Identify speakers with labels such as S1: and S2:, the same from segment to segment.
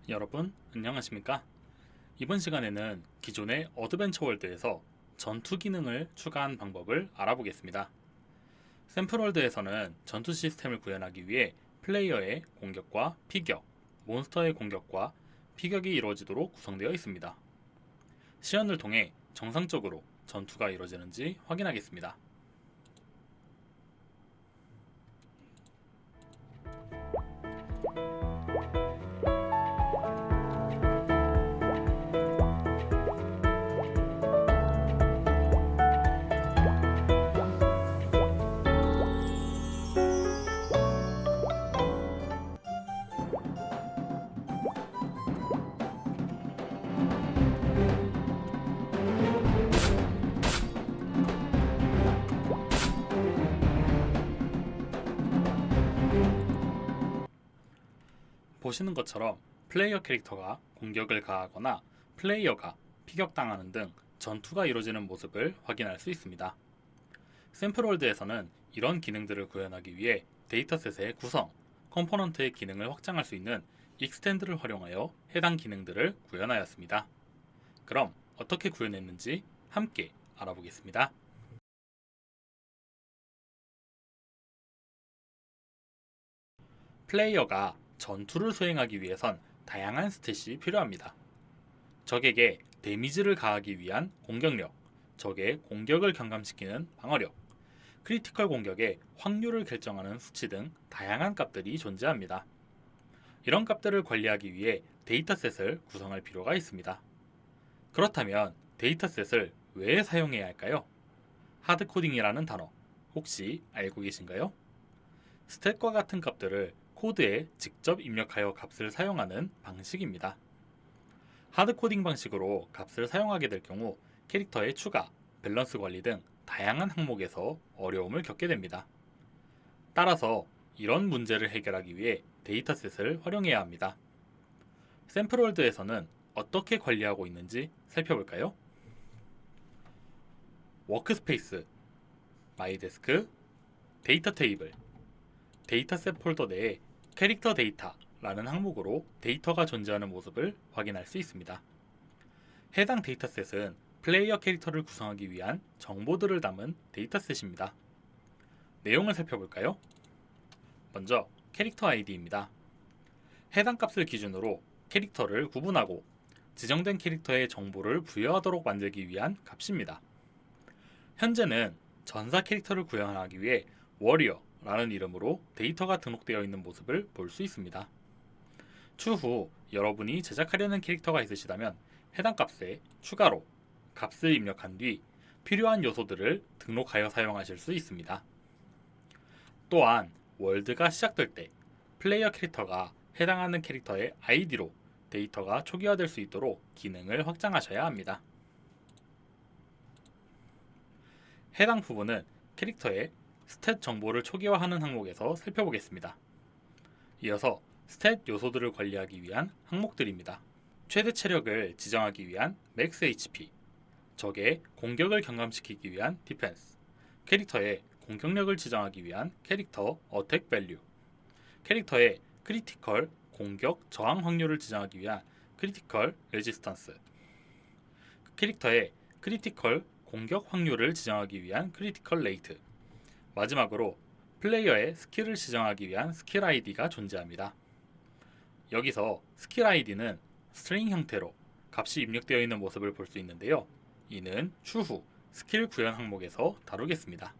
S1: 여러분 안녕하십니까? 이번 시간에는 기존의 어드벤처 월드에서 전투 기능을 추가한 방법을 알아보겠습니다. 샘플월드에서는 전투 시스템을 구현하기 위해 플레이어의 공격과 피격, 몬스터의 공격과 피격이 이루어지도록 구성되어 있습니다. 시연을 통해 정상적으로 전투가 이루어지는지 확인하겠습니다. 보시는 것처럼 플레이어 캐릭터가 공격을 가하거나 플레이어가 피격당하는 등 전투가 이루어지는 모습을 확인할 수 있습니다. 샘플월드에서는 이런 기능들을 구현하기 위해 데이터셋의 구성, 컴포넌트의 기능을 확장할 수 있는 익스텐드를 활용하여 해당 기능들을 구현하였습니다. 그럼 어떻게 구현했는지 함께 알아보겠습니다. 플레이어가 전투를 수행하기 위해선 다양한 스탯이 필요합니다. 적에게 데미지를 가하기 위한 공격력, 적의 공격을 경감시키는 방어력, 크리티컬 공격의 확률을 결정하는 수치 등 다양한 값들이 존재합니다. 이런 값들을 관리하기 위해 데이터셋을 구성할 필요가 있습니다. 그렇다면 데이터셋을 왜 사용해야 할까요? 하드코딩이라는 단어 혹시 알고 계신가요? 스탯과 같은 값들을 코드에 직접 입력하여 값을 사용하는 방식입니다. 하드코딩 방식으로 값을 사용하게 될 경우 캐릭터의 추가, 밸런스 관리 등 다양한 항목에서 어려움을 겪게 됩니다. 따라서 이런 문제를 해결하기 위해 데이터셋을 활용해야 합니다. 샘플월드에서는 어떻게 관리하고 있는지 살펴볼까요? 워크스페이스, 마이데스크, 데이터 테이블, 데이터셋 폴더 내에 캐릭터 데이터라는 항목으로 데이터가 존재하는 모습을 확인할 수 있습니다. 해당 데이터셋은 플레이어 캐릭터를 구성하기 위한 정보들을 담은 데이터셋입니다. 내용을 살펴볼까요? 먼저 캐릭터 아이디입니다. 해당 값을 기준으로 캐릭터를 구분하고 지정된 캐릭터의 정보를 부여하도록 만들기 위한 값입니다. 현재는 전사 캐릭터를 구현하기 위해 워리어라는 이름으로 데이터가 등록되어 있는 모습을 볼 수 있습니다. 추후 여러분이 제작하려는 캐릭터가 있으시다면 해당 값에 추가로 값을 입력한 뒤 필요한 요소들을 등록하여 사용하실 수 있습니다. 또한 월드가 시작될 때 플레이어 캐릭터가 해당하는 캐릭터의 아이디로 데이터가 초기화될 수 있도록 기능을 확장하셔야 합니다. 해당 부분은 캐릭터의 스탯 정보를 초기화하는 항목에서 살펴보겠습니다. 이어서 스탯 요소들을 관리하기 위한 항목들입니다. 최대 체력을 지정하기 위한 맥스 HP, 적의 공격을 경감시키기 위한 디펜스, 캐릭터의 공격력을 지정하기 위한 캐릭터 어택 밸류, 캐릭터의 크리티컬 공격 저항 확률을 지정하기 위한 크리티컬 레지스턴스, 캐릭터의 크리티컬 공격 확률을 지정하기 위한 크리티컬 레이트, 마지막으로 플레이어의 스킬을 지정하기 위한 스킬 아이디가 존재합니다. 여기서 스킬 아이디는 스트링 형태로 값이 입력되어 있는 모습을 볼 수 있는데요. 이는 추후 스킬 구현 항목에서 다루겠습니다.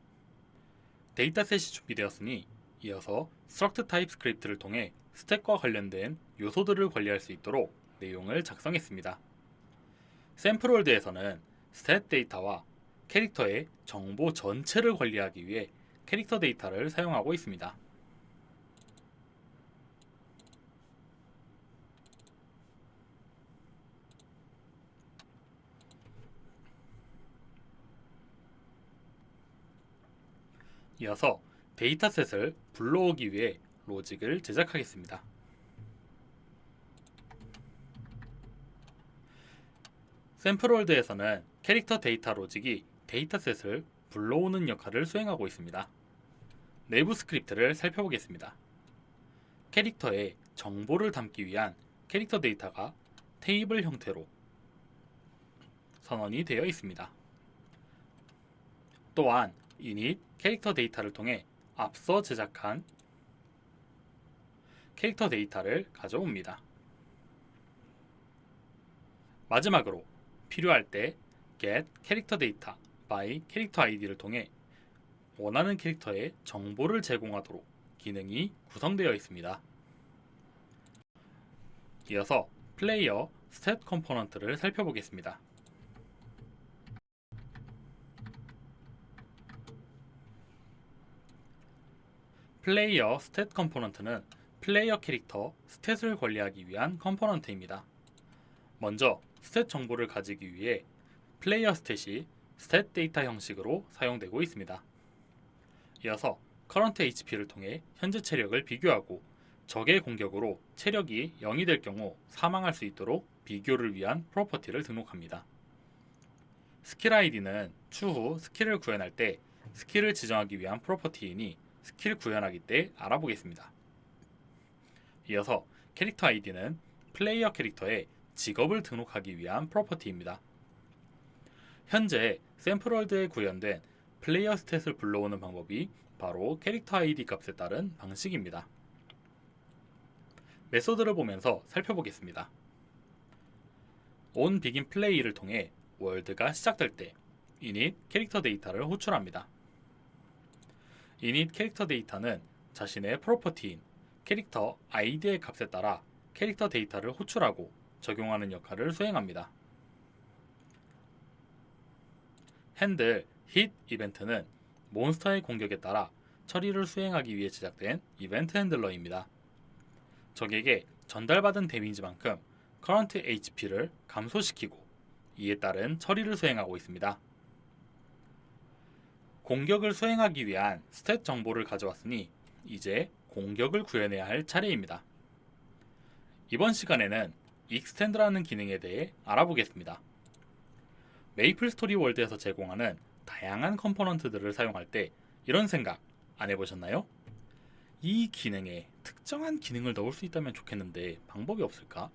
S1: 데이터셋이 준비되었으니 이어서 struct type 스크립트를 통해 스택과 관련된 요소들을 관리할 수 있도록 내용을 작성했습니다. 샘플월드에서는 stat 데이터와 캐릭터의 정보 전체를 관리하기 위해 캐릭터 데이터를 사용하고 있습니다. 이어서 데이터셋을 불러오기 위해 로직을 제작하겠습니다. 샘플월드에서는 캐릭터 데이터 로직이 데이터셋을 불러오는 역할을 수행하고 있습니다. 내부 스크립트를 살펴보겠습니다. 캐릭터의 정보를 담기 위한 캐릭터 데이터가 테이블 형태로 선언이 되어 있습니다. 또한 init 캐릭터 데이터를 통해 앞서 제작한 캐릭터 데이터를 가져옵니다. 마지막으로 필요할 때 get 캐릭터 데이터 by 캐릭터 아이디를 통해 원하는 캐릭터의 정보를 제공하도록 기능이 구성되어 있습니다. 이어서 플레이어 스탯 컴포넌트를 살펴보겠습니다. 플레이어 스탯 컴포넌트는 플레이어 캐릭터 스탯을 관리하기 위한 컴포넌트입니다. 먼저 스탯 정보를 가지기 위해 플레이어 스탯이 스탯 데이터 형식으로 사용되고 있습니다. 이어서 current HP를 통해 현재 체력을 비교하고 적의 공격으로 체력이 0이 될 경우 사망할 수 있도록 비교를 위한 프로퍼티를 등록합니다. 스킬 아이디는 추후 스킬을 구현할 때 스킬을 지정하기 위한 프로퍼티이니 스킬 구현하기 때 알아보겠습니다. 이어서 캐릭터 아이디는 플레이어 캐릭터의 직업을 등록하기 위한 프로퍼티입니다. 현재 샘플월드에 구현된 플레이어 스탯을 불러오는 방법이 바로 캐릭터 아이디 값에 따른 방식입니다. 메소드를 보면서 살펴보겠습니다. onBeginPlay를 통해 월드가 시작될 때 init 캐릭터 데이터를 호출합니다. init 캐릭터 데이터는 자신의 프로퍼티인 캐릭터 아이디의 값에 따라 캐릭터 데이터를 호출하고 적용하는 역할을 수행합니다. 핸들 hit 이벤트는 몬스터의 공격에 따라 처리를 수행하기 위해 제작된 이벤트 핸들러입니다. 적에게 전달받은 데미지만큼 current HP를 감소시키고 이에 따른 처리를 수행하고 있습니다. 공격을 수행하기 위한 스탯 정보를 가져왔으니 이제 공격을 구현해야 할 차례입니다. 이번 시간에는 extend라는 기능에 대해 알아보겠습니다. 메이플스토리 월드에서 제공하는 다양한 컴포넌트들을 사용할 때 이런 생각 안 해보셨나요? 이 기능에 특정한 기능을 넣을 수 있다면 좋겠는데 방법이 없을까?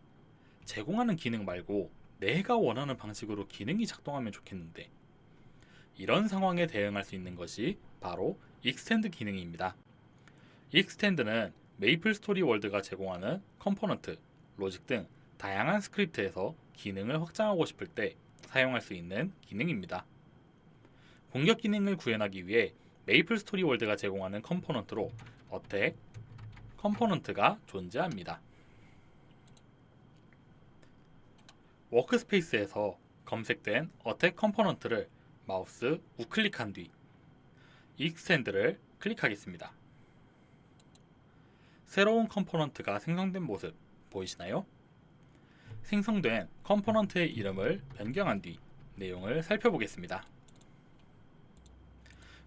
S1: 제공하는 기능 말고 내가 원하는 방식으로 기능이 작동하면 좋겠는데 이런 상황에 대응할 수 있는 것이 바로 extend 기능입니다. extend는 메이플스토리 월드가 제공하는 컴포넌트, 로직 등 다양한 스크립트에서 기능을 확장하고 싶을 때 사용할 수 있는 기능입니다. 공격 기능을 구현하기 위해 메이플스토리 월드가 제공하는 컴포넌트로 어택 컴포넌트가 존재합니다. 워크스페이스에서 검색된 어택 컴포넌트를 마우스 우클릭한 뒤 extend를 클릭하겠습니다. 새로운 컴포넌트가 생성된 모습 보이시나요? 생성된 컴포넌트의 이름을 변경한 뒤 내용을 살펴보겠습니다.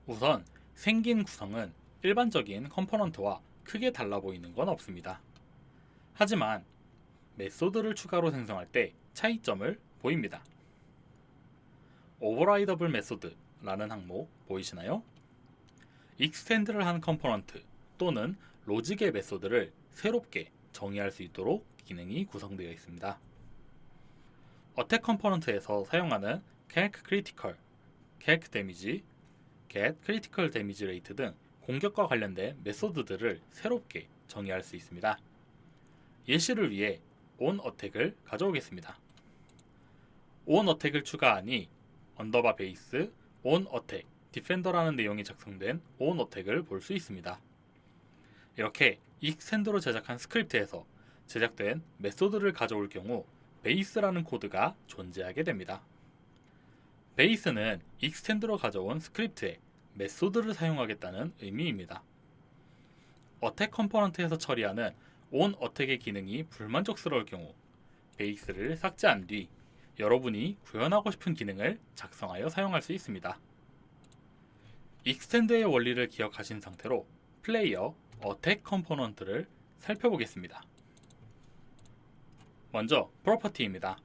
S1: 우선 생긴 구성은 일반적인 컴포넌트와 크게 달라 보이는 건 없습니다. 하지만 메소드를 추가로 생성할 때 차이점을 보입니다. 오버라이더블 메소드라는 항목 보이시나요? 익스텐드를 한 컴포넌트 또는 로직의 메소드를 새롭게 정의할 수 있도록 기능이 구성되어 있습니다. 어택 컴포넌트에서 사용하는 calc critical, calc damage, get critical damage rate 등 공격과 관련된 메소드들을 새롭게 정의할 수 있습니다. 예시를 위해 on attack을 가져오겠습니다. on attack을 추가하니 언더바 베이스 on attack defender라는 내용이 작성된 on attack을 볼 수 있습니다. 이렇게 extend로 제작한 스크립트에서 제작된 메소드를 가져올 경우 베이스라는 코드가 존재하게 됩니다. 베이스는 extend로 가져온 스크립트에 메소드를 사용하겠다는 의미입니다. 어택 컴포넌트에서 처리하는 on attack의 기능이 불만족스러울 경우 베이스를 삭제한 뒤 여러분이 구현하고 싶은 기능을 작성하여 사용할 수 있습니다. extend의 원리를 기억하신 상태로 플레이어 어택 컴포넌트를 살펴보겠습니다. 먼저 프로퍼티입니다.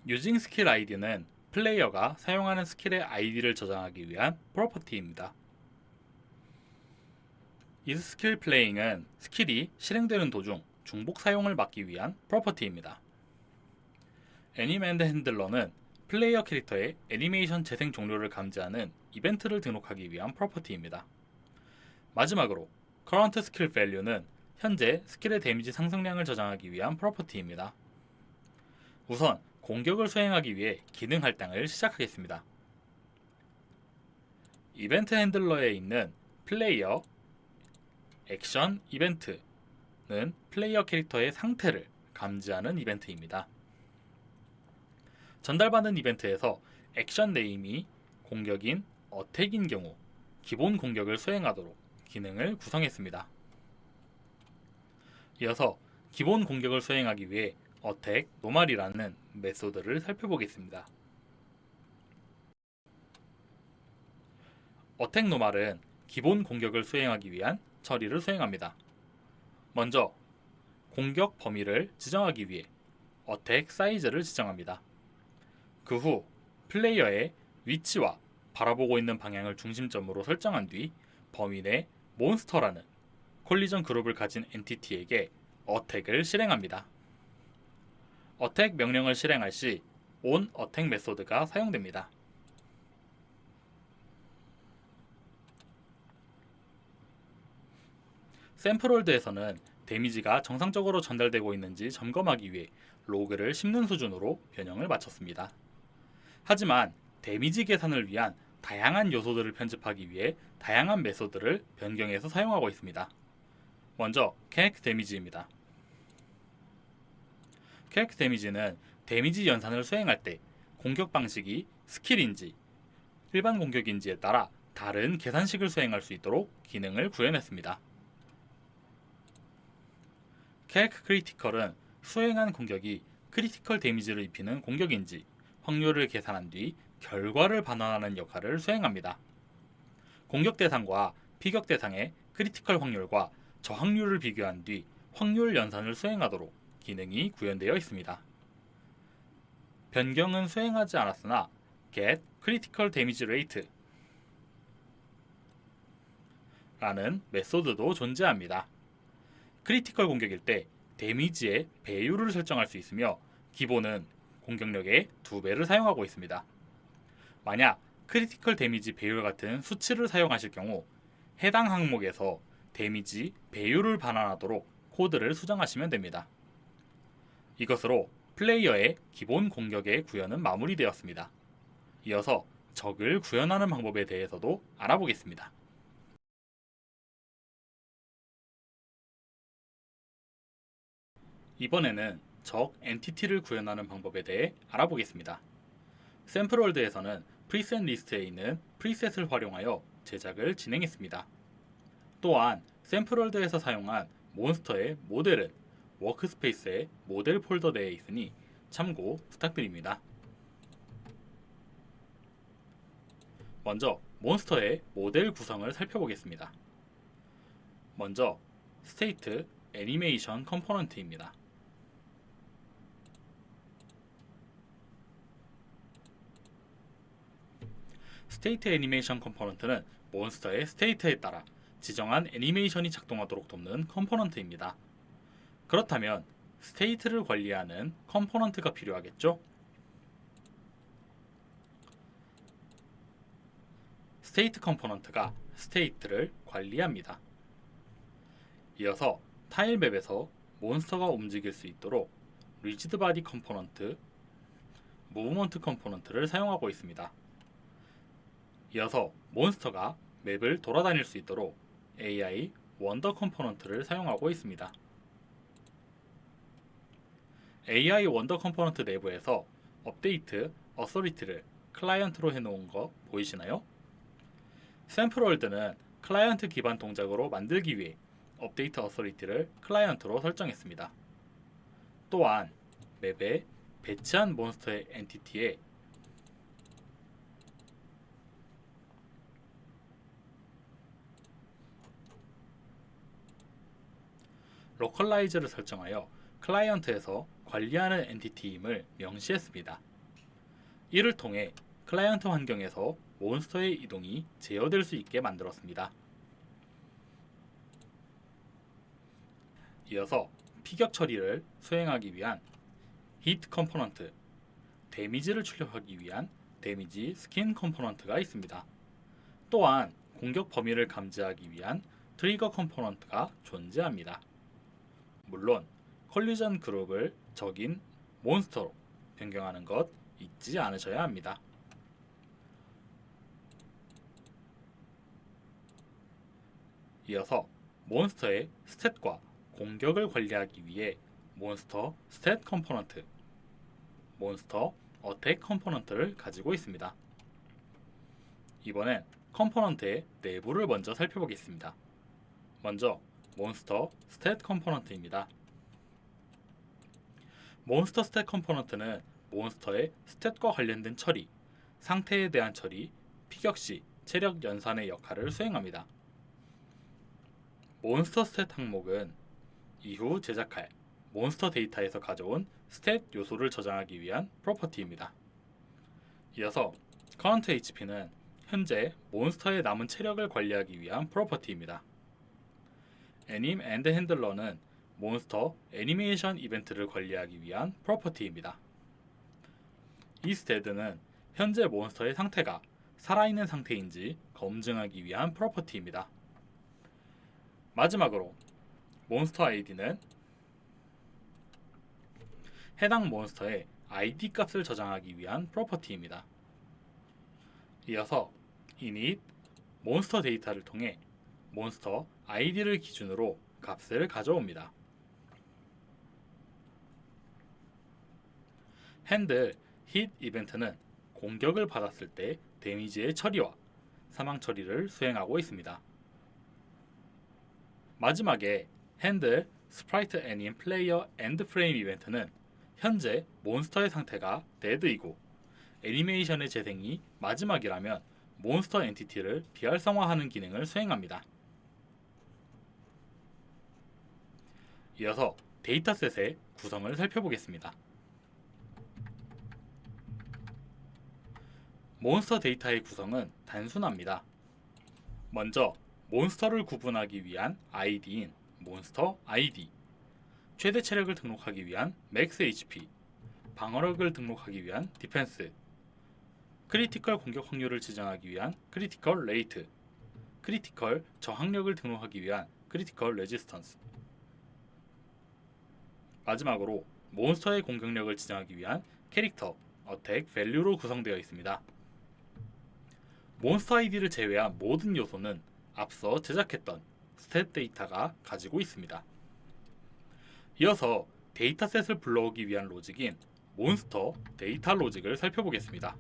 S1: using 스킬 아이디는 플레이어가 사용하는 스킬의 아이디를 저장하기 위한 프로퍼티입니다. is skill playing은 스킬이 실행되는 도중 중복 사용을 막기 위한 프로퍼티입니다. 애니메이션 핸들러는 플레이어 캐릭터의 애니메이션 재생 종료를 감지하는 이벤트를 등록하기 위한 프로퍼티입니다. 마지막으로 Current Skill Value는 현재 스킬의 데미지 상승량을 저장하기 위한 프로퍼티입니다. 우선 공격을 수행하기 위해 기능 할당을 시작하겠습니다. 이벤트 핸들러에 있는 플레이어 액션 이벤트는 플레이어 캐릭터의 상태를 감지하는 이벤트입니다. 전달받는 이벤트에서 액션 네임이 공격인 어택인 경우 기본 공격을 수행하도록 기능을 구성했습니다. 이어서 기본 공격을 수행하기 위해 어택 노말이라는 메소드를 살펴보겠습니다. 어택 노말은 기본 공격을 수행하기 위한 처리를 수행합니다. 먼저 공격 범위를 지정하기 위해 어택 사이즈를 지정합니다. 그 후 플레이어의 위치와 바라보고 있는 방향을 중심점으로 설정한 뒤 범위 내 몬스터라는 콜리전 그룹을 가진 엔티티에게 어택을 실행합니다. 어택 명령을 실행할 시 onAttack 메소드가 사용됩니다. 샘플월드에서는 데미지가 정상적으로 전달되고 있는지 점검하기 위해 로그를 씹는 수준으로 변형을 마쳤습니다. 하지만 데미지 계산을 위한 다양한 요소들을 편집하기 위해 다양한 메소드를 변경해서 사용하고 있습니다. 먼저 캐릭 데미지입니다. 캐릭 데미지는 데미지 연산을 수행할 때 공격 방식이 스킬인지 일반 공격인지에 따라 다른 계산식을 수행할 수 있도록 기능을 구현했습니다. 캐릭 크리티컬은 수행한 공격이 크리티컬 데미지를 입히는 공격인지 확률을 계산한 뒤 결과를 반환하는 역할을 수행합니다. 공격 대상과 피격 대상의 크리티컬 확률과 저항률을 비교한 뒤 확률 연산을 수행하도록 기능이 구현되어 있습니다. 변경은 수행하지 않았으나 get critical damage rate 라는 메소드도 존재합니다. 크리티컬 공격일 때 데미지의 배율을 설정할 수 있으며 기본은 공격력의 2배를 사용하고 있습니다. 만약 크리티컬 데미지 배율 같은 수치를 사용하실 경우 해당 항목에서 데미지 배율을 반환하도록 코드를 수정하시면 됩니다. 이것으로 플레이어의 기본 공격의 구현은 마무리되었습니다. 이어서 적을 구현하는 방법에 대해서도 알아보겠습니다. 이번에는 적 엔티티를 구현하는 방법에 대해 알아보겠습니다. 샘플월드에서는 프리셋 리스트에 있는 프리셋을 활용하여 제작을 진행했습니다. 또한 샘플월드에서 사용한 몬스터의 모델은 워크스페이스의 모델 폴더 내에 있으니 참고 부탁드립니다. 먼저 몬스터의 모델 구성을 살펴보겠습니다. 먼저 스테이트 애니메이션 컴포넌트입니다. 스테이트 애니메이션 컴포넌트는 몬스터의 스테이트에 따라 지정한 애니메이션이 작동하도록 돕는 컴포넌트입니다. 그렇다면 스테이트를 관리하는 컴포넌트가 필요하겠죠? 스테이트 컴포넌트가 스테이트를 관리합니다. 이어서 타일 맵에서 몬스터가 움직일 수 있도록 리지드 바디 컴포넌트, 무브먼트 컴포넌트를 사용하고 있습니다. 이어서 몬스터가 맵을 돌아다닐 수 있도록 AI 원더 컴포넌트를 사용하고 있습니다. AI 원더 컴포넌트 내부에서 업데이트 어서리티를 클라이언트로 해놓은 거 보이시나요? 샘플월드는 클라이언트 기반 동작으로 만들기 위해 업데이트 어서리티를 클라이언트로 설정했습니다. 또한 맵에 배치한 몬스터의 엔티티에 로컬라이즈를 설정하여 클라이언트에서 관리하는 엔티티임을 명시했습니다. 이를 통해 클라이언트 환경에서 몬스터의 이동이 제어될 수 있게 만들었습니다. 이어서 피격 처리를 수행하기 위한 히트 컴포넌트, 데미지를 출력하기 위한 데미지 스킨 컴포넌트가 있습니다. 또한 공격 범위를 감지하기 위한 트리거 컴포넌트가 존재합니다. 물론 컬리전 그룹을 적인 몬스터로 변경하는 것 잊지 않으셔야 합니다. 이어서 몬스터의 스탯과 공격을 관리하기 위해 몬스터 스탯 컴포넌트, 몬스터 어택 컴포넌트를 가지고 있습니다. 이번엔 컴포넌트의 내부를 먼저 살펴보겠습니다. 먼저 몬스터 스탯 컴포넌트입니다. 몬스터 스탯 컴포넌트는 몬스터의 스탯과 관련된 처리, 상태에 대한 처리, 피격 시 체력 연산의 역할을 수행합니다. 몬스터 스탯 항목은 이후 제작할 몬스터 데이터에서 가져온 스탯 요소를 저장하기 위한 프로퍼티입니다. 이어서 Current HP는 현재 몬스터의 남은 체력을 관리하기 위한 프로퍼티입니다. 애님 앤드 핸들러는 몬스터 애니메이션 이벤트를 관리하기 위한 프로퍼티입니다. 이 스탯은 현재 몬스터의 상태가 살아있는 상태인지 검증하기 위한 프로퍼티입니다. 마지막으로 몬스터 아이디는 해당 몬스터의 아이디 값을 저장하기 위한 프로퍼티입니다. 이어서 init 몬스터 데이터를 통해 몬스터 아이디를 기준으로 값을 가져옵니다. 핸들 힛 이벤트는 공격을 받았을 때 데미지의 처리와 사망 처리를 수행하고 있습니다. 마지막에 핸들 스프라이트 애님 플레이어 엔드 프레임 이벤트는 현재 몬스터의 상태가 데드이고 애니메이션의 재생이 마지막이라면 몬스터 엔티티를 비활성화하는 기능을 수행합니다. 이어서 데이터셋의 구성을 살펴보겠습니다. 몬스터 데이터의 구성은 단순합니다. 먼저 몬스터를 구분하기 위한 아이디인 몬스터 아이디, 최대 체력을 등록하기 위한 맥스 HP, 방어력을 등록하기 위한 디펜스, 크리티컬 공격 확률을 지정하기 위한 크리티컬 레이트, 크리티컬 저항력을 등록하기 위한 크리티컬 레지스턴스, 마지막으로 몬스터의 공격력을 지정하기 위한 캐릭터 어택 밸류로 구성되어 있습니다. 몬스터 아이디를 제외한 모든 요소는 앞서 제작했던 스탯 데이터가 가지고 있습니다. 이어서 데이터셋을 불러오기 위한 로직인 몬스터 데이터 로직을 살펴보겠습니다.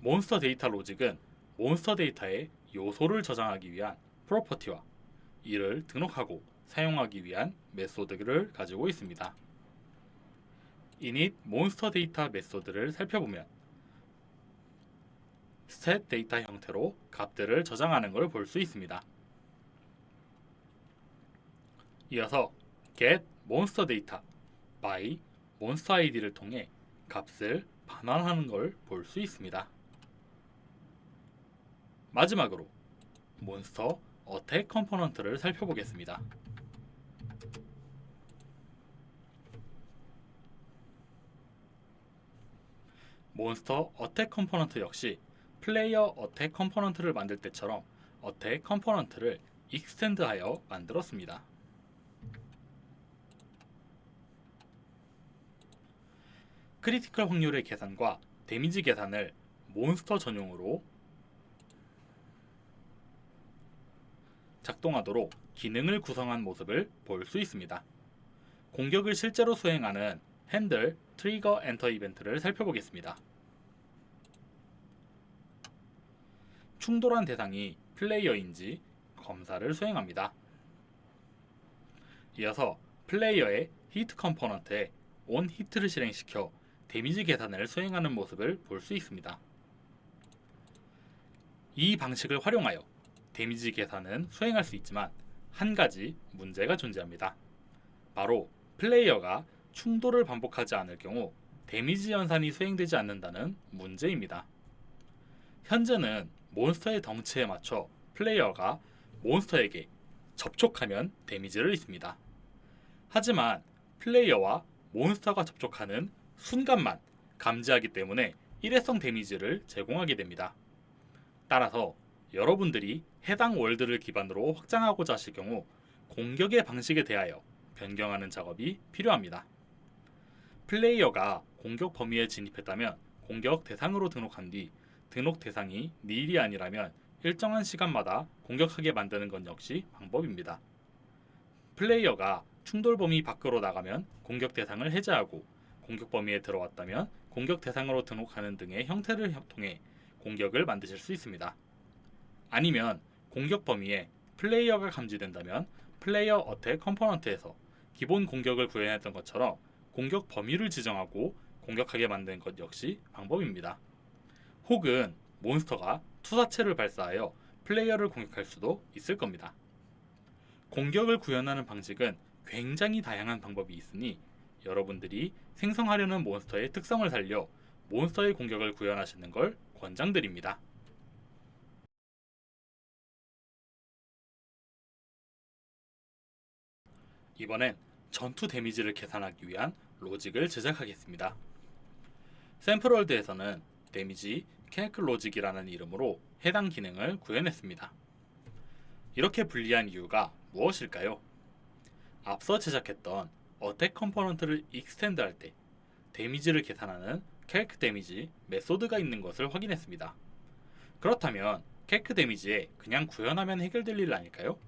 S1: 몬스터 데이터 로직은 몬스터 데이터의 요소를 저장하기 위한 프로퍼티와 이를 등록하고 사용하기 위한 메소드를 가지고 있습니다. init 몬스터 데이터 메소드를 살펴보면 스탯 데이터 형태로 값들을 저장하는 걸 볼 수 있습니다. 이어서 get 몬스터 데이터 by 몬스터 아이디를 통해 값을 반환하는 걸 볼 수 있습니다. 마지막으로 몬스터 어택 컴포넌트를 살펴보겠습니다. 몬스터 어택 컴포넌트 역시 플레이어 어택 컴포넌트를 만들 때처럼 어택 컴포넌트를 익스텐드하여 만들었습니다. 크리티컬 확률의 계산과 데미지 계산을 몬스터 전용으로 작동하도록 기능을 구성한 모습을 볼 수 있습니다. 공격을 실제로 수행하는 핸들 트리거 엔터 이벤트를 살펴보겠습니다. 충돌한 대상이 플레이어인지 검사를 수행합니다. 이어서 플레이어의 히트 컴포넌트에 온 히트를 실행시켜 데미지 계산을 수행하는 모습을 볼 수 있습니다. 이 방식을 활용하여 데미지 계산은 수행할 수 있지만 한 가지 문제가 존재합니다. 바로 플레이어가 충돌을 반복하지 않을 경우 데미지 연산이 수행되지 않는다는 문제입니다. 현재는 몬스터의 덩치에 맞춰 플레이어가 몬스터에게 접촉하면 데미지를 입습니다. 하지만 플레이어와 몬스터가 접촉하는 순간만 감지하기 때문에 일회성 데미지를 제공하게 됩니다. 따라서 여러분들이 해당 월드를 기반으로 확장하고자 하실 경우 공격의 방식에 대하여 변경하는 작업이 필요합니다. 플레이어가 공격 범위에 진입했다면 공격 대상으로 등록한 뒤 등록 대상이 닐이 아니라면 일정한 시간마다 공격하게 만드는 것 역시 방법입니다. 플레이어가 충돌 범위 밖으로 나가면 공격 대상을 해제하고 공격 범위에 들어왔다면 공격 대상으로 등록하는 등의 형태를 통해 공격을 만드실 수 있습니다. 아니면 공격 범위에 플레이어가 감지된다면 플레이어 어택 컴포넌트에서 기본 공격을 구현했던 것처럼 공격 범위를 지정하고 공격하게 만드는 것 역시 방법입니다. 혹은 몬스터가 투사체를 발사하여 플레이어를 공격할 수도 있을 겁니다. 공격을 구현하는 방식은 굉장히 다양한 방법이 있으니 여러분들이 생성하려는 몬스터의 특성을 살려 몬스터의 공격을 구현하시는 걸 권장드립니다. 이번엔 전투 데미지를 계산하기 위한 로직을 제작하겠습니다. 샘플월드에서는 데미지 캘크 로직이라는 이름으로 해당 기능을 구현했습니다. 이렇게 분리한 이유가 무엇일까요? 앞서 제작했던 어택 컴포넌트를 익스텐드 할 때 데미지를 계산하는 캘크 데미지 메소드가 있는 것을 확인했습니다. 그렇다면 캘크 데미지에 그냥 구현하면 해결될 일 아닐까요?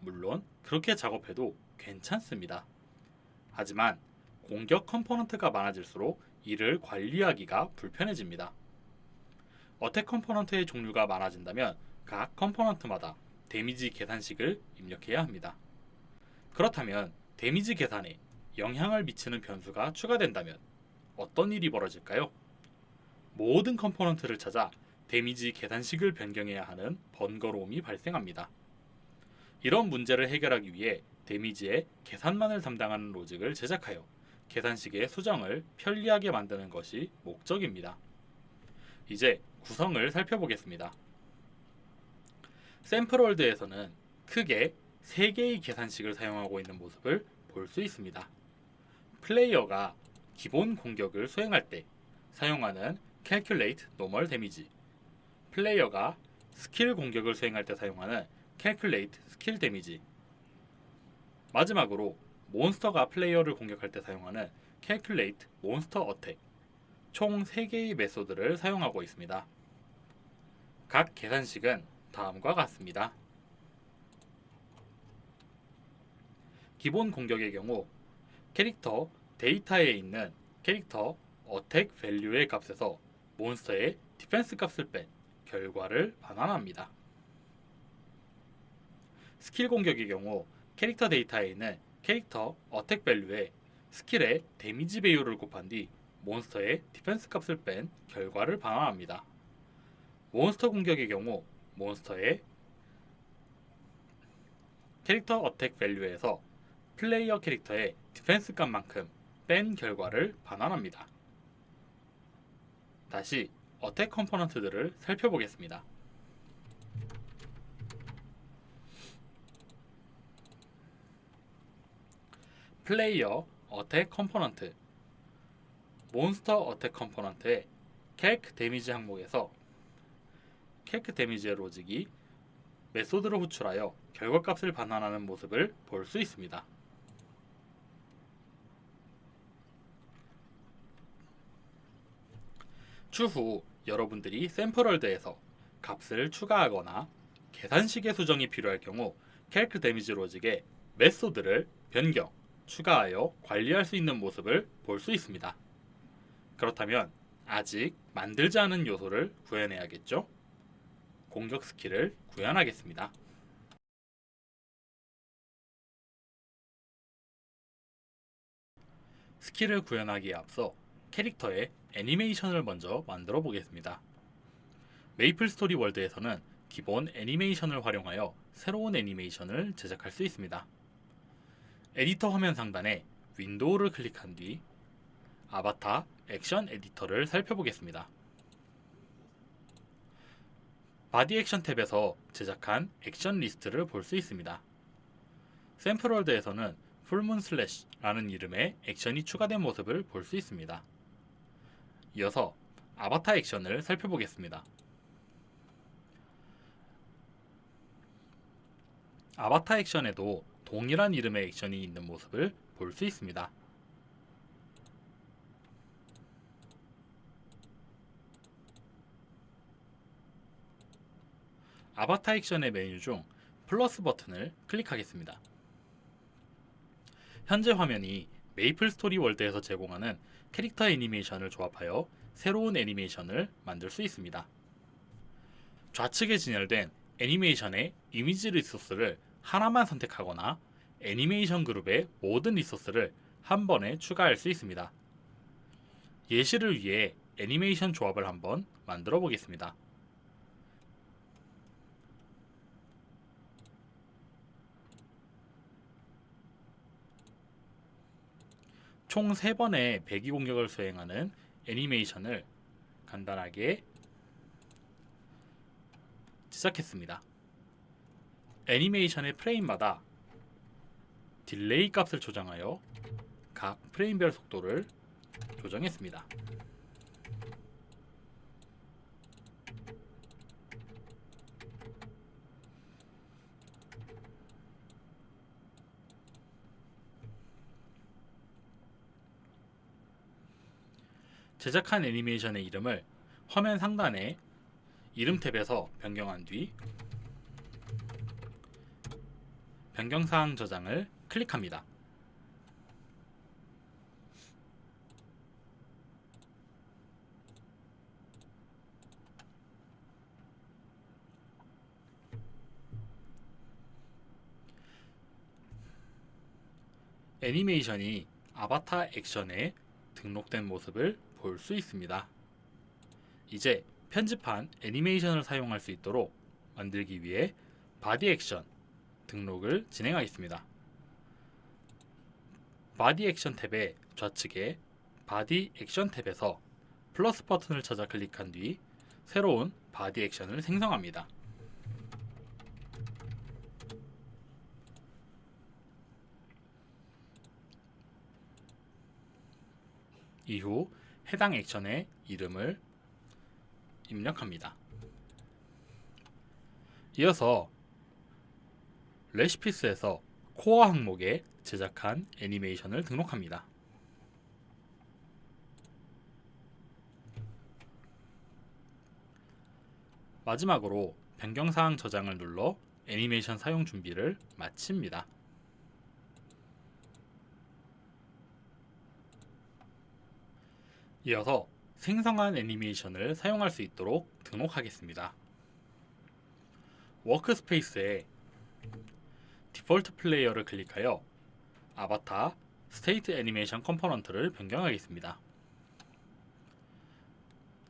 S1: 물론 그렇게 작업해도 괜찮습니다. 하지만 공격 컴포넌트가 많아질수록 이를 관리하기가 불편해집니다. 어택 컴포넌트의 종류가 많아진다면 각 컴포넌트마다 데미지 계산식을 입력해야 합니다. 그렇다면 데미지 계산에 영향을 미치는 변수가 추가된다면 어떤 일이 벌어질까요? 모든 컴포넌트를 찾아 데미지 계산식을 변경해야 하는 번거로움이 발생합니다. 이런 문제를 해결하기 위해 데미지의 계산만을 담당하는 로직을 제작하여 계산식의 수정을 편리하게 만드는 것이 목적입니다. 이제 구성을 살펴보겠습니다. 샘플월드에서는 크게 3개의 계산식을 사용하고 있는 모습을 볼 수 있습니다. 플레이어가 기본 공격을 수행할 때 사용하는 Calculate Normal Damage, 플레이어가 스킬 공격을 수행할 때 사용하는 Calculate Skill Damage, 마지막으로 몬스터가 플레이어를 공격할 때 사용하는 Calculate Monster Attack, 총 3개의 메소드를 사용하고 있습니다. 각 계산식은 다음과 같습니다. 기본 공격의 경우 캐릭터 데이터에 있는 캐릭터 어택 밸류의 값에서 몬스터의 디펜스 값을 뺀 결과를 반환합니다. 스킬 공격의 경우 캐릭터 데이터에 있는 캐릭터 어택 밸류에 스킬의 데미지 배율을 곱한 뒤 몬스터의 디펜스 값을 뺀 결과를 반환합니다. 몬스터 공격의 경우 몬스터의 캐릭터 어택 밸류에서 플레이어 캐릭터의 디펜스 값만큼 뺀 결과를 반환합니다. 다시 어택 컴포넌트들을 살펴보겠습니다. 플레이어 어택 컴포넌트, 몬스터 어택 컴포넌트의 캘크 데미지 항목에서 캘크 데미지의 로직이 메소드로 호출하여 결과값을 반환하는 모습을 볼 수 있습니다. 추후 여러분들이 샘플월드에서 값을 추가하거나 계산식의 수정이 필요할 경우 캘크 데미지 로직의 메소드를 변경, 추가하여 관리할 수 있는 모습을 볼 수 있습니다. 그렇다면 아직 만들지 않은 요소를 구현해야겠죠? 공격 스킬을 구현하겠습니다. 스킬을 구현하기에 앞서 캐릭터의 애니메이션을 먼저 만들어 보겠습니다. 메이플 스토리 월드에서는 기본 애니메이션을 활용하여 새로운 애니메이션을 제작할 수 있습니다. 에디터 화면 상단에 윈도우를 클릭한 뒤 아바타 액션 에디터를 살펴보겠습니다. 바디 액션 탭에서 제작한 액션 리스트를 볼 수 있습니다. 샘플월드에서는 풀문 슬래시라는 이름의 액션이 추가된 모습을 볼 수 있습니다. 이어서 아바타 액션을 살펴보겠습니다. 아바타 액션에도 동일한 이름의 액션이 있는 모습을 볼 수 있습니다. 아바타 액션의 메뉴 중 플러스 버튼을 클릭하겠습니다. 현재 화면이 메이플 스토리 월드에서 제공하는 캐릭터 애니메이션을 조합하여 새로운 애니메이션을 만들 수 있습니다. 좌측에 진열된 애니메이션의 이미지 리소스를 하나만 선택하거나 애니메이션 그룹의 모든 리소스를 한 번에 추가할 수 있습니다. 예시를 위해 애니메이션 조합을 한번 만들어 보겠습니다. 총 3번의 배기 공격을 수행하는 애니메이션을 간단하게 제작했습니다. 애니메이션의 프레임마다 딜레이 값을 조정하여 각 프레임별 속도를 조정했습니다. 제작한 애니메이션의 이름을 화면 상단의 이름 탭에서 변경한 뒤 변경사항 저장을 클릭합니다. 애니메이션이 아바타 액션에 등록된 모습을 볼 수 있습니다. 이제 편집한 애니메이션을 사용할 수 있도록 만들기 위해 바디 액션 등록을 진행하겠습니다. 바디 액션 탭의 좌측에 바디 액션 탭에서 플러스 버튼을 찾아 클릭한 뒤 새로운 바디 액션을 생성합니다. 이후 해당 액션의 이름을 입력합니다. 이어서 레시피스에서 코어 항목에 제작한 애니메이션을 등록합니다. 마지막으로 변경사항 저장을 눌러 애니메이션 사용 준비를 마칩니다. 이어서 생성한 애니메이션을 사용할 수 있도록 등록하겠습니다. 워크스페이스에 디폴트 플레이어를 클릭하여 아바타 스테이트 애니메이션 컴포넌트를 변경하겠습니다.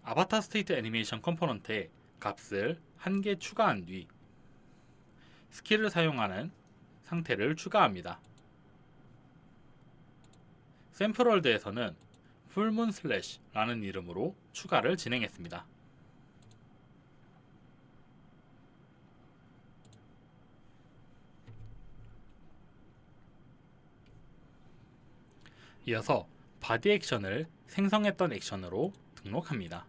S1: 아바타 스테이트 애니메이션 컴포넌트에 값을 1개 추가한 뒤 스킬을 사용하는 상태를 추가합니다. 샘플월드에서는 풀문 슬래시라는 이름으로 추가를 진행했습니다. 이어서 바디 액션을 생성했던 액션으로 등록합니다.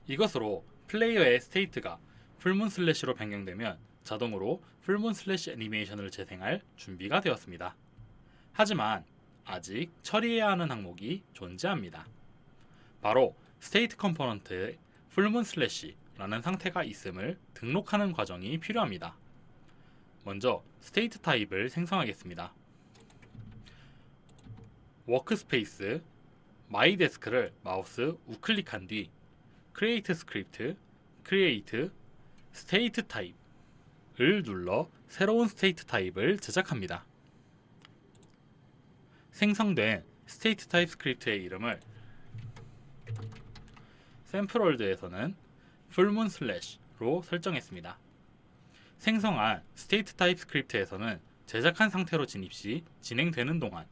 S1: 이것으로 플레이어의 스테이트가 풀문 슬래시로 변경되면 자동으로 풀문 슬래시 애니메이션을 재생할 준비가 되었습니다. 하지만 아직 처리해야 하는 항목이 존재합니다. 바로 스테이트 컴포넌트에 풀문 슬래시라는 상태가 있음을 등록하는 과정이 필요합니다. 먼저 스테이트 타입을 생성하겠습니다. 워크스페이스 마이 데스크를 마우스 우클릭한 뒤 크리에이트 스크립트 크리에이트 스테이트 타입을 눌러 새로운 스테이트 타입을 제작합니다. 생성된 스테이트 타입 스크립트의 이름을 샘플월드에서는 풀문 슬래시로 설정했습니다. 생성한 스테이트 타입 스크립트에서는 제작한 상태로 진입 시 진행되는 동안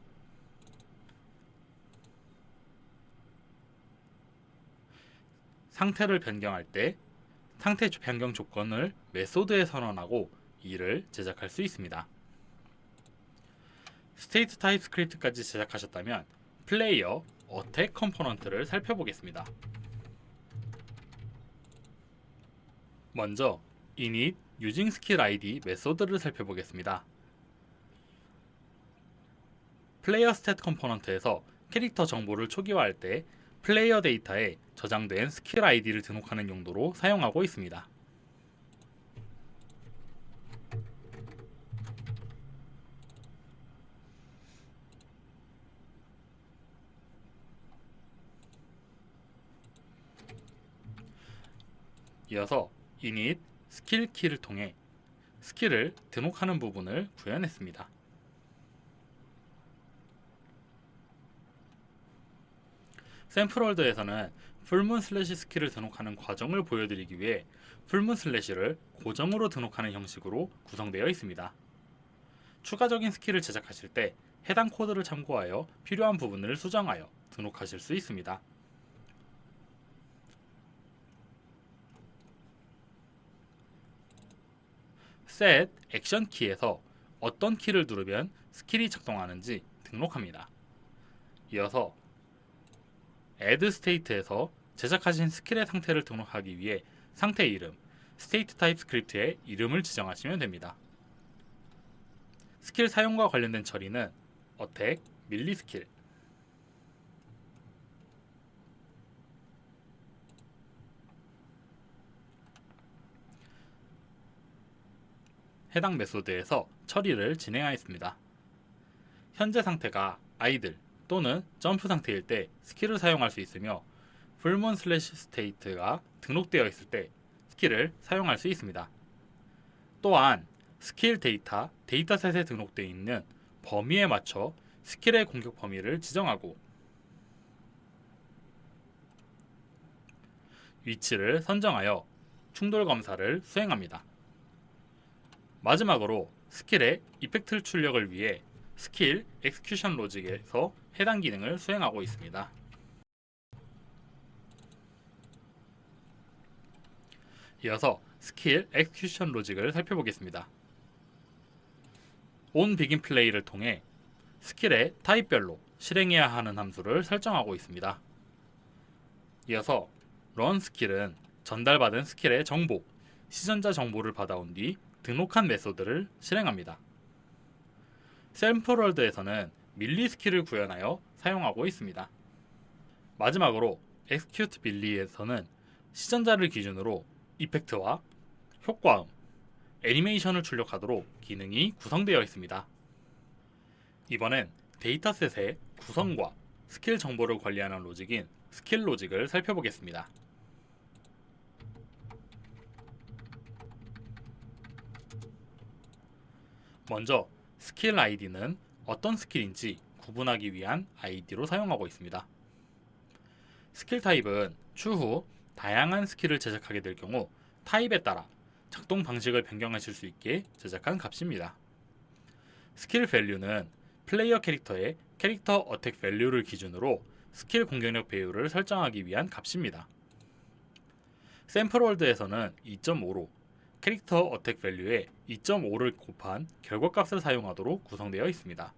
S1: 상태를 변경할 때 상태 변경 조건을 메소드에 선언하고 이를 제작할 수 있습니다. 스테이트 타입 스크립트까지 제작하셨다면 플레이어 어택 컴포넌트를 살펴보겠습니다. 먼저 init using skill id 메소드를 살펴보겠습니다. 플레이어 스탯 컴포넌트에서 캐릭터 정보를 초기화할 때 플레이어 데이터에 저장된 스킬 아이디를 등록하는 용도로 사용하고 있습니다. 이어서 init 스킬 키를 통해 스킬을 등록하는 부분을 구현했습니다. 샘플월드에서는 풀문 슬래시 스킬을 등록하는 과정을 보여드리기 위해 풀문 슬래시를 고정으로 등록하는 형식으로 구성되어 있습니다. 추가적인 스킬을 제작하실 때 해당 코드를 참고하여 필요한 부분을 수정하여 등록하실 수 있습니다. set 액션 키에서 어떤 키를 누르면 스킬이 작동하는지 등록합니다. 이어서 add state에서 제작하신 스킬의 상태를 등록하기 위해 상태 이름, state type 스크립트의 이름을 지정하시면 됩니다. 스킬 사용과 관련된 처리는 attack, melee 스킬, 해당 메소드에서 처리를 진행하였습니다. 현재 상태가 아이들 또는 점프 상태일 때 스킬을 사용할 수 있으며 풀문 슬래시 스테이트가 등록되어 있을 때 스킬을 사용할 수 있습니다. 또한 스킬 데이터, 데이터셋에 등록되어 있는 범위에 맞춰 스킬의 공격 범위를 지정하고 위치를 선정하여 충돌 검사를 수행합니다. 마지막으로 스킬의 이펙트 출력을 위해 스킬 엑스큐션 로직에서 해당 기능을 수행하고 있습니다. 이어서 스킬 엑스큐션 로직을 살펴보겠습니다. onBegin 플레이를 통해 스킬의 타입별로 실행해야 하는 함수를 설정하고 있습니다. 이어서 run 스킬은 전달받은 스킬의 정보, 시전자 정보를 받아온 뒤 등록한 메소드를 실행합니다. 샘플월드에서는 밀리 스킬을 구현하여 사용하고 있습니다. 마지막으로 execute 밀리에서는 시전자를 기준으로 이펙트와 효과음, 애니메이션을 출력하도록 기능이 구성되어 있습니다. 이번엔 데이터셋의 구성과 스킬 정보를 관리하는 로직인 스킬 로직을 살펴보겠습니다. 먼저 스킬 아이디는 어떤 스킬인지 구분하기 위한 아이디로 사용하고 있습니다. 스킬 타입은 추후 다양한 스킬을 제작하게 될 경우 타입에 따라 작동 방식을 변경하실 수 있게 제작한 값입니다. 스킬 밸류는 플레이어 캐릭터의 캐릭터 어택 밸류를 기준으로 스킬 공격력 배율을 설정하기 위한 값입니다. 샘플월드에서는 2.5로 캐릭터 어택 밸류에 2.5를 곱한 결과값을 사용하도록 구성되어 있습니다.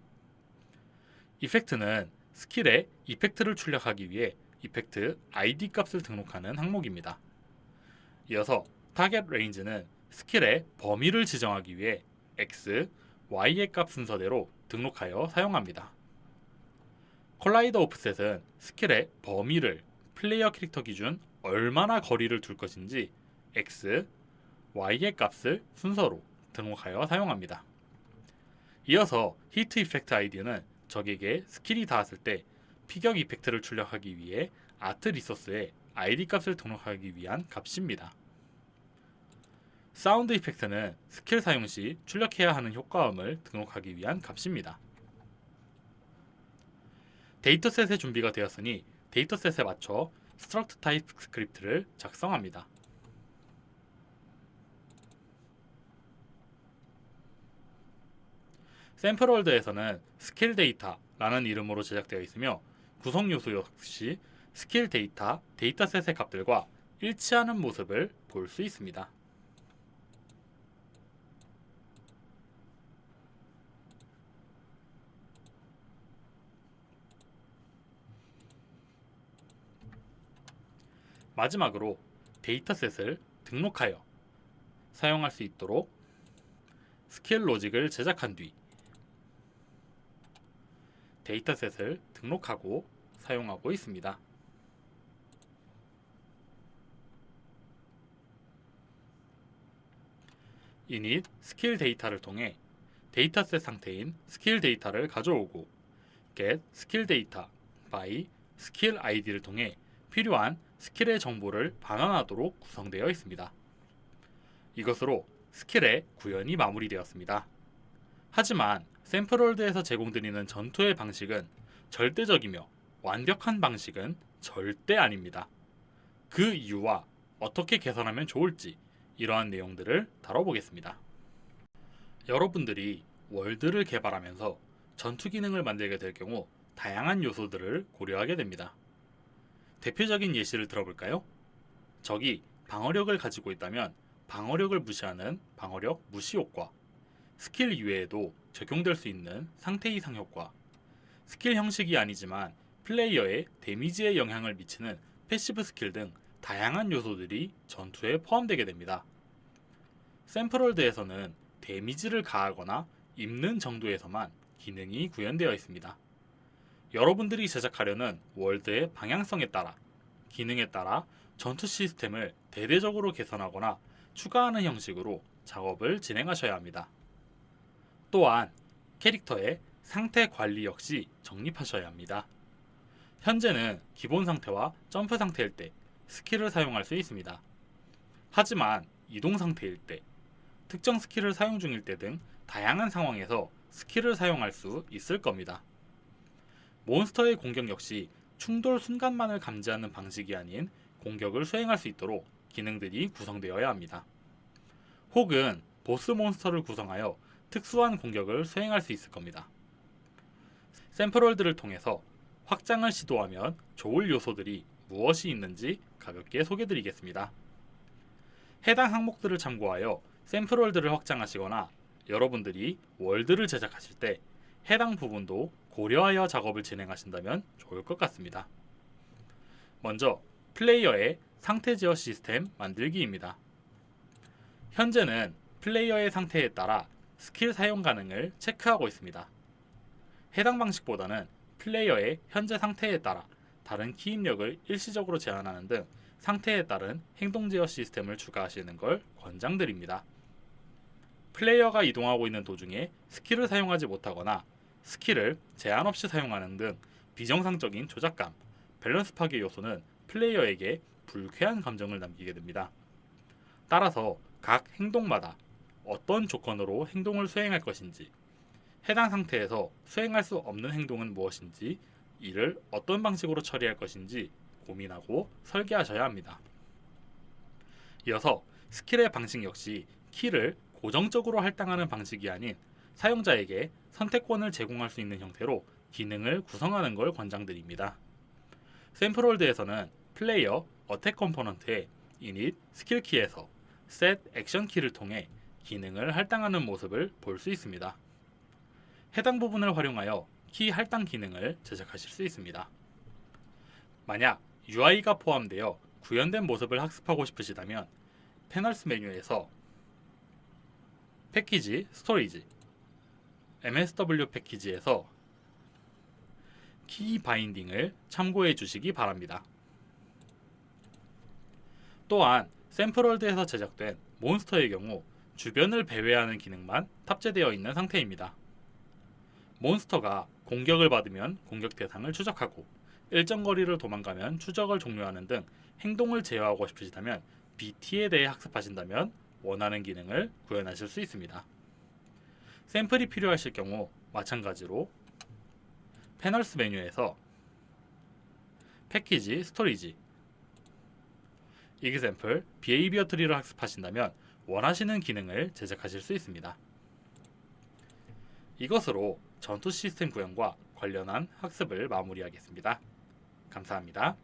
S1: 이펙트는 스킬에 이펙트를 출력하기 위해 이펙트 ID 값을 등록하는 항목입니다. 이어서 타겟 레인지는 스킬의 범위를 지정하기 위해 X, Y의 값 순서대로 등록하여 사용합니다. 콜라이더 오프셋은 스킬의 범위를 플레이어 캐릭터 기준 얼마나 거리를 둘 것인지 X, Y의 값을 순서로 등록하여 사용합니다. 이어서 히트 이펙트 아이디는 적에게 스킬이 닿았을 때 피격 이펙트를 출력하기 위해 아트 리소스에 ID 값을 등록하기 위한 값입니다. 사운드 이펙트는 스킬 사용 시 출력해야 하는 효과음을 등록하기 위한 값입니다. 데이터셋의 준비가 되었으니 데이터셋에 맞춰 struct type 스크립트를 작성합니다. 샘플월드에서는 스킬 데이터라는 이름으로 제작되어 있으며 구성 요소 역시 스킬 데이터, 데이터셋의 값들과 일치하는 모습을 볼 수 있습니다. 마지막으로 데이터셋을 등록하여 사용할 수 있도록 스킬 로직을 제작한 뒤 데이터셋을 등록하고 사용하고 있습니다. init 스킬 데이터를 통해 데이터셋 상태인 스킬 데이터를 가져오고 get 스킬 데이터 by 스킬 id를 통해 필요한 스킬의 정보를 반환하도록 구성되어 있습니다. 이것으로 스킬의 구현이 마무리되었습니다. 하지만 샘플월드에서 제공드리는 전투의 방식은 절대적이며 완벽한 방식은 절대 아닙니다. 그 이유와 어떻게 개선하면 좋을지 이러한 내용들을 다뤄보겠습니다. 여러분들이 월드를 개발하면서 전투 기능을 만들게 될 경우 다양한 요소들을 고려하게 됩니다. 대표적인 예시를 들어볼까요? 적이 방어력을 가지고 있다면 방어력을 무시하는 방어력 무시 효과, 스킬 이외에도 적용될 수 있는 상태 이상 효과, 스킬 형식이 아니지만 플레이어의 데미지에 영향을 미치는 패시브 스킬 등 다양한 요소들이 전투에 포함되게 됩니다. 샘플월드에서는 데미지를 가하거나 입는 정도에서만 기능이 구현되어 있습니다. 여러분들이 제작하려는 월드의 방향성에 따라 기능에 따라 전투 시스템을 대대적으로 개선하거나 추가하는 형식으로 작업을 진행하셔야 합니다. 또한 캐릭터의 상태 관리 역시 정립하셔야 합니다. 현재는 기본 상태와 점프 상태일 때 스킬을 사용할 수 있습니다. 하지만 이동 상태일 때, 특정 스킬을 사용 중일 때 등 다양한 상황에서 스킬을 사용할 수 있을 겁니다. 몬스터의 공격 역시 충돌 순간만을 감지하는 방식이 아닌 공격을 수행할 수 있도록 기능들이 구성되어야 합니다. 혹은 보스 몬스터를 구성하여 특수한 공격을 수행할 수 있을 겁니다. 샘플월드를 통해서 확장을 시도하면 좋을 요소들이 무엇이 있는지 가볍게 소개드리겠습니다. 해당 항목들을 참고하여 샘플월드를 확장하시거나 여러분들이 월드를 제작하실 때 해당 부분도 고려하여 작업을 진행하신다면 좋을 것 같습니다. 먼저 플레이어의 상태 제어 시스템 만들기입니다. 현재는 플레이어의 상태에 따라 스킬 사용 가능을 체크하고 있습니다. 해당 방식보다는 플레이어의 현재 상태에 따라 다른 키 입력을 일시적으로 제한하는 등 상태에 따른 행동 제어 시스템을 추가하시는 걸 권장드립니다. 플레이어가 이동하고 있는 도중에 스킬을 사용하지 못하거나 스킬을 제한 없이 사용하는 등 비정상적인 조작감, 밸런스 파괴 요소는 플레이어에게 불쾌한 감정을 남기게 됩니다. 따라서 각 행동마다 어떤 조건으로 행동을 수행할 것인지, 해당 상태에서 수행할 수 없는 행동은 무엇인지, 이를 어떤 방식으로 처리할 것인지 고민하고 설계하셔야 합니다. 이어서 스킬의 방식 역시 키를 고정적으로 할당하는 방식이 아닌 사용자에게 선택권을 제공할 수 있는 형태로 기능을 구성하는 걸 권장드립니다. 샘플월드에서는 플레이어 어택 컴포넌트의 init 스킬 키에서 set 액션 키를 통해 기능을 할당하는 모습을 볼 수 있습니다. 해당 부분을 활용하여 키 할당 기능을 제작하실 수 있습니다. 만약 UI가 포함되어 구현된 모습을 학습하고 싶으시다면 패널스 메뉴에서 패키지, 스토리지, MSW 패키지에서 키 바인딩을 참고해 주시기 바랍니다. 또한 샘플월드에서 제작된 몬스터의 경우 주변을 배회하는 기능만 탑재되어 있는 상태입니다. 몬스터가 공격을 받으면 공격 대상을 추적하고 일정 거리를 도망가면 추적을 종료하는 등 행동을 제어하고 싶으시다면 BT에 대해 학습하신다면 원하는 기능을 구현하실 수 있습니다. 샘플이 필요하실 경우 마찬가지로 패널스 메뉴에서 패키지, 스토리지, example, behavior tree를 학습하신다면 원하시는 기능을 제작하실 수 있습니다. 이것으로 전투 시스템 구현과 관련한 학습을 마무리하겠습니다. 감사합니다.